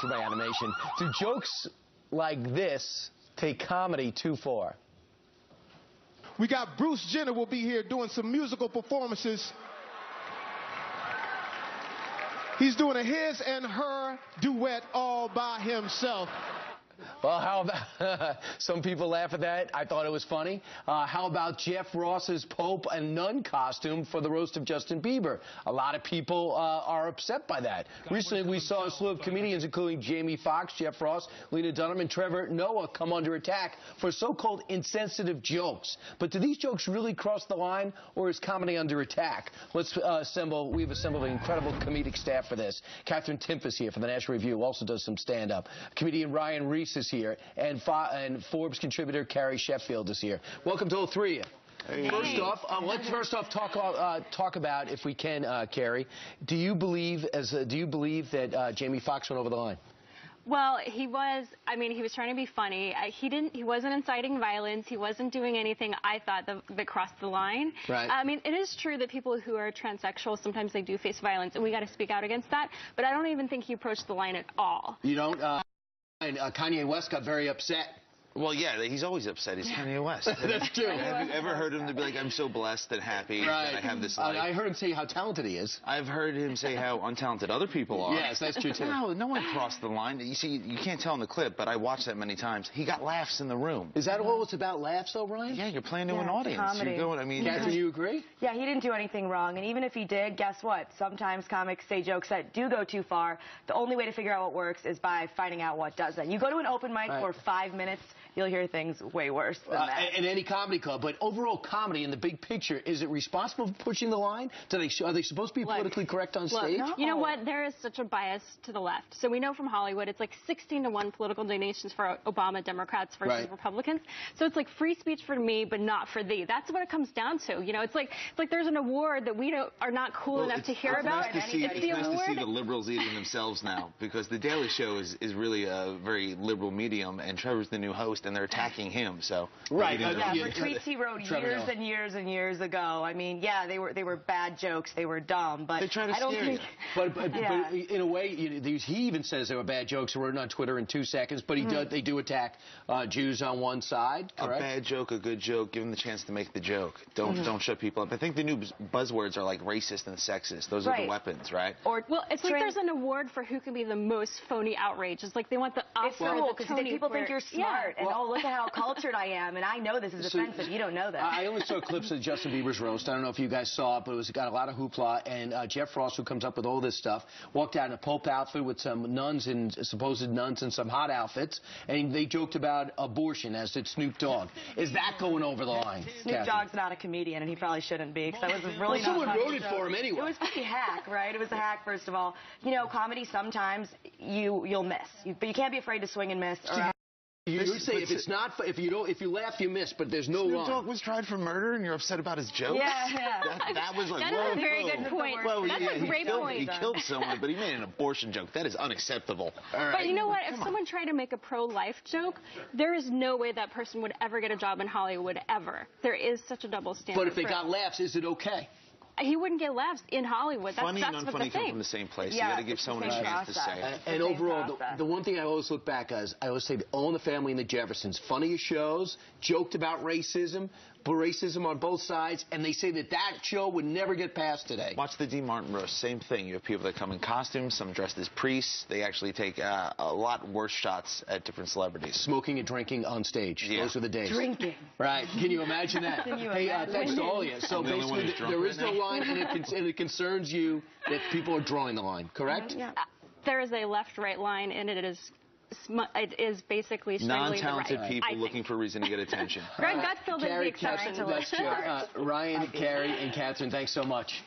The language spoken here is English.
through my animation. Do jokes like this take comedy too far? We got Bruce Jenner will be here doing some musical performances. He's doing a his and her duet all by himself. Well, how about some people laugh at that? I thought it was funny. How about Jeff Ross's Pope and Nun costume for the roast of Justin Bieber? A lot of people are upset by that. Recently, we saw a slew of comedians, including Jamie Foxx, Jeff Ross, Lena Dunham, and Trevor Noah, come under attack for so-called insensitive jokes. But do these jokes really cross the line, or is comedy under attack? Let's assemble. We've assembled an incredible comedic staff for this. Katherine Timpf is here for the National Review, also does some stand-up. Comedian Ryan Reese is here, and Forbes contributor Carrie Sheffield is here. Welcome to all three of you. Hey. Let's first off talk about, if we can, Carrie. Do you believe that Jamie Foxx went over the line? Well, he was trying to be funny. He wasn't inciting violence. He wasn't doing anything I thought that crossed the line. Right. I mean, it is true that people who are transsexual, sometimes they do face violence, and we got to speak out against that. But I don't even think he approached the line at all. You don't? Kanye West got very upset. Well, yeah, he's always upset. He's Kanye West. That's true. Have you ever heard him to be like, I'm so blessed and happy that I have this life? I heard him say how talented he is. I've heard him say how untalented other people are. Yes, that's true, too. No one crossed the line. You see, you can't tell in the clip, but I watched that many times. He got laughs in the room. Is that all it's about, laughs, though, Ryan? Yeah, you're playing to an audience. Comedy. You're going, Katherine, you agree? Yeah, he didn't do anything wrong. And even if he did, guess what? Sometimes comics say jokes that do go too far. The only way to figure out what works is by finding out what doesn't. You go to an open mic for 5 minutes, you'll hear things way worse than that. In any comedy club. But overall comedy in the big picture, is it responsible for pushing the line? Are they supposed to be politically correct on stage? No. You know what? There is such a bias to the left. So we know from Hollywood it's like 16-to-1 political donations for Obama Democrats versus Republicans. So it's like free speech for me, but not for thee. That's what it comes down to. You know, it's like there's an award that we are not cool enough to hear about. It's nice to see the liberals eating themselves now, because The Daily Show is really a very liberal medium, and Trevor's the new host, and they're attacking him. So right, for tweets he wrote years and years and years ago. I mean, yeah, they were bad jokes, they were dumb, but they try to I don't scare think. you. But in a way, he even says they were bad jokes written on Twitter in 2 seconds. But they do attack Jews on one side. Correct? A bad joke, a good joke. Give them the chance to make the joke. Don't shut people up. I think the new buzzwords are like racist and sexist. Those are the weapons, right? Well, it's like there's an award for who can be the most phony outrage. It's like they want the Oscar. It's cool because people think you're smart and oh, look at how cultured I am, and I know this is offensive. You don't know that. I only saw clips of Justin Bieber's roast. I don't know if you guys saw it, but it got a lot of hoopla. And Jeff Ross, who comes up with all this stuff, walked out in a Pope outfit with some nuns and supposed nuns in some hot outfits, and they joked about abortion, as did Snoop Dogg. Is that going over the line? Snoop Dogg's not a comedian, and he probably shouldn't be, because that was really someone wrote it for him anyway. It was pretty hack, right? It was a hack, first of all. You know, comedy sometimes you'll miss, but you can't be afraid to swing and miss. You say if you laugh, you miss, but there's no Snoop Dogg was tried for murder, and you're upset about his jokes? Yeah. That was like, that is a very good point. Well, that's a great point. He killed someone, but he made an abortion joke. That is unacceptable. But you know what? If someone tried to make a pro-life joke, there is no way that person would ever get a job in Hollywood, ever. There is such a double standard. But if they got laughs, is it okay? He wouldn't get laughs in Hollywood. Funny and unfunny come from the same place. You got to give someone a chance to say it. And overall, the one thing I always look back as, I always say, All in the Family and the Jeffersons, funniest shows, joked about racism, but racism on both sides, and they say that show would never get past today. Watch the D. Martin roast. Same thing. You have people that come in costumes, some dressed as priests. They actually take a lot worse shots at different celebrities. Smoking and drinking on stage. Yeah. Those are the days. Drinking. Right. Can you imagine that? Thanks to all of you. So basically, there is no line, and it concerns you that people are drawing the line, correct? Yeah. There is a left-right line, and it is basically strangely non-talented people looking for a reason to get attention. Greg Gutfeld is the exception. That's true. Ryan, Carrie, and Katherine, thanks so much.